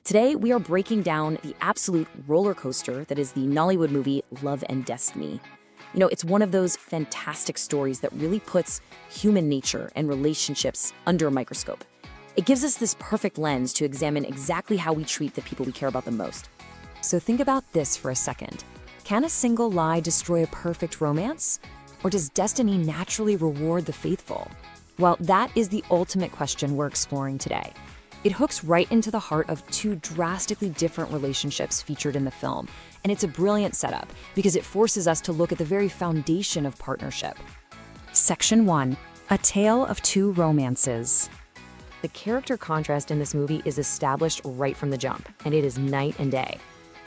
Today, we are breaking down the absolute roller coaster that is the Nollywood movie Love and Destiny. You know, it's one of those fantastic stories that really puts human nature and relationships under a microscope. It gives us this perfect lens to examine exactly how we treat the people we care about the most. So think about this for a second. Can a single lie destroy a perfect romance? Or does destiny naturally reward the faithful? Well, that is the ultimate question we're exploring today. It hooks right into the heart of two drastically different relationships featured in the film, and it's a brilliant setup because it forces us to look at the very foundation of partnership. Section 1. A Tale of Two Romances. The character contrast in this movie is established right from the jump, and it is night and day.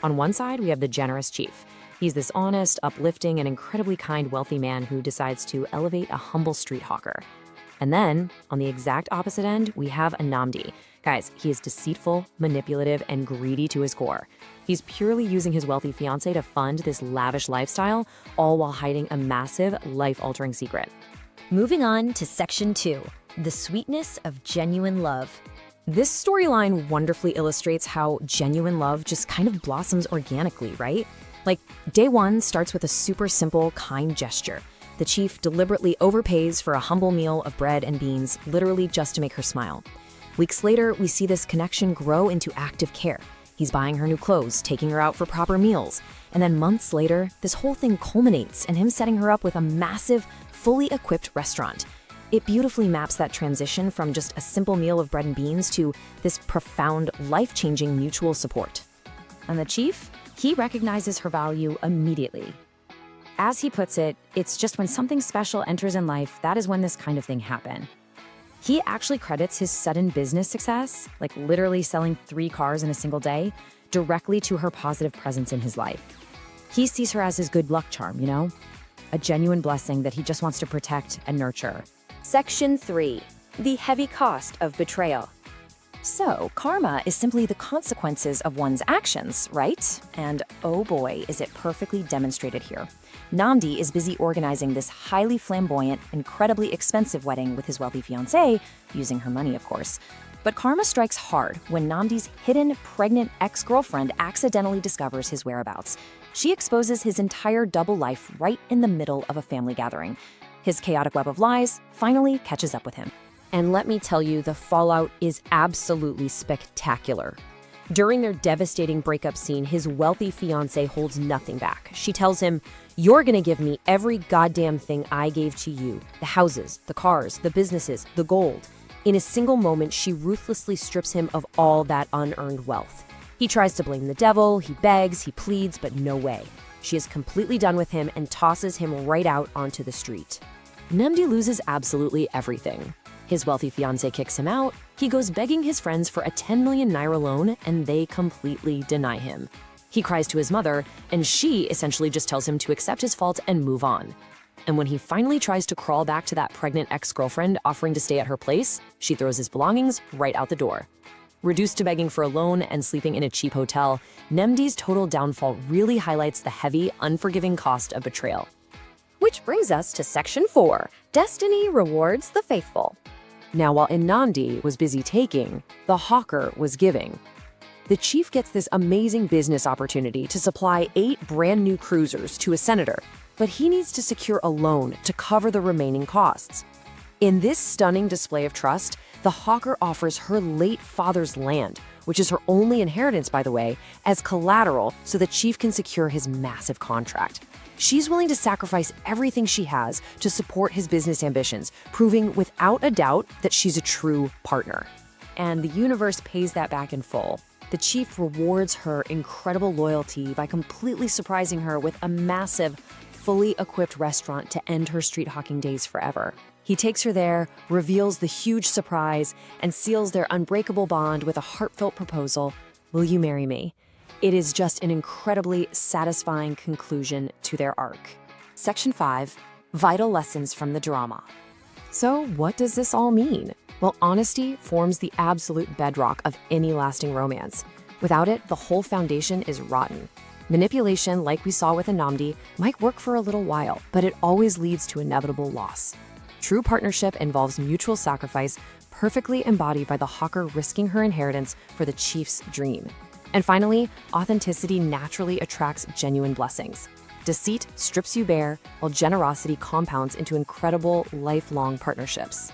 On one side, we have the generous chief. He's this honest, uplifting, and incredibly kind wealthy man who decides to elevate a humble street hawker. And then, on the exact opposite end, we have Anamdi. Guys, he is deceitful, manipulative, and greedy to his core. He's purely using his wealthy fiancé to fund this lavish lifestyle, all while hiding a massive, life-altering secret. Moving on to Section 2, The Sweetness of Genuine Love. This storyline wonderfully illustrates how genuine love just kind of blossoms organically, right? Like, day one starts with a super simple, kind gesture. The chief deliberately overpays for a humble meal of bread and beans, literally just to make her smile. Weeks later, we see this connection grow into active care. He's buying her new clothes, taking her out for proper meals. And then months later, this whole thing culminates in him setting her up with a massive, fully equipped restaurant. It beautifully maps that transition from just a simple meal of bread and beans to this profound, life-changing mutual support. And the chief? He recognizes her value immediately. As he puts it, it's just when something special enters in life, that is when this kind of thing happens. He actually credits his sudden business success, like literally selling 3 cars in a single day, directly to her positive presence in his life. He sees her as his good luck charm, you know? A genuine blessing that he just wants to protect and nurture. Section 3. The Heavy Cost of Betrayal. So, karma is simply the consequences of one's actions, right? And oh boy, is it perfectly demonstrated here. Namdi is busy organizing this highly flamboyant, incredibly expensive wedding with his wealthy fiancée, using her money, of course. But karma strikes hard when Namdi's hidden, pregnant ex-girlfriend accidentally discovers his whereabouts. She exposes his entire double life right in the middle of a family gathering. His chaotic web of lies finally catches up with him. And let me tell you, the fallout is absolutely spectacular. During their devastating breakup scene, his wealthy fiancée holds nothing back. She tells him, "You're gonna give me every goddamn thing I gave to you. The houses, the cars, the businesses, the gold." In a single moment, she ruthlessly strips him of all that unearned wealth. He tries to blame the devil, he begs, he pleads, but no way. She is completely done with him and tosses him right out onto the street. Namdi loses absolutely everything. His wealthy fiancé kicks him out, he goes begging his friends for a 10 million naira loan, and they completely deny him. He cries to his mother, and she essentially just tells him to accept his fault and move on. And when he finally tries to crawl back to that pregnant ex-girlfriend offering to stay at her place, she throws his belongings right out the door. Reduced to begging for a loan and sleeping in a cheap hotel, Namdi's total downfall really highlights the heavy, unforgiving cost of betrayal. Which brings us to Section 4, Destiny Rewards the Faithful. Now, while Anandi was busy taking, the hawker was giving. The chief gets this amazing business opportunity to supply 8 brand new cruisers to a senator, but he needs to secure a loan to cover the remaining costs. In this stunning display of trust, the hawker offers her late father's land, which is her only inheritance, by the way, as collateral so the chief can secure his massive contract. She's willing to sacrifice everything she has to support his business ambitions, proving without a doubt that she's a true partner. And the universe pays that back in full. The chief rewards her incredible loyalty by completely surprising her with a massive, fully equipped restaurant to end her street hawking days forever. He takes her there, reveals the huge surprise, and seals their unbreakable bond with a heartfelt proposal, "Will you marry me?" It is just an incredibly satisfying conclusion to their arc. Section 5. Vital Lessons from the Drama. So what does this all mean? Well, honesty forms the absolute bedrock of any lasting romance. Without it, the whole foundation is rotten. Manipulation, like we saw with Anamdi, might work for a little while, but it always leads to inevitable loss. True partnership involves mutual sacrifice, perfectly embodied by the hawker risking her inheritance for the chief's dream. And finally, authenticity naturally attracts genuine blessings. Deceit strips you bare, while generosity compounds into incredible, lifelong partnerships.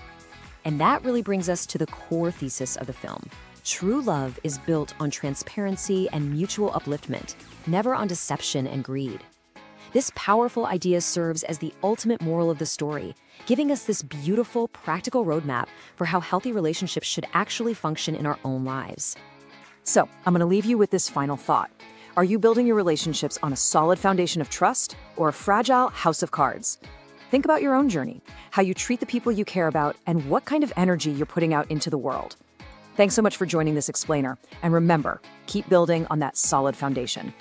And that really brings us to the core thesis of the film. True love is built on transparency and mutual upliftment, never on deception and greed. This powerful idea serves as the ultimate moral of the story, giving us this beautiful, practical roadmap for how healthy relationships should actually function in our own lives. So, I'm going to leave you with this final thought. Are you building your relationships on a solid foundation of trust or a fragile house of cards? Think about your own journey, how you treat the people you care about, and what kind of energy you're putting out into the world. Thanks so much for joining this explainer, and remember, keep building on that solid foundation.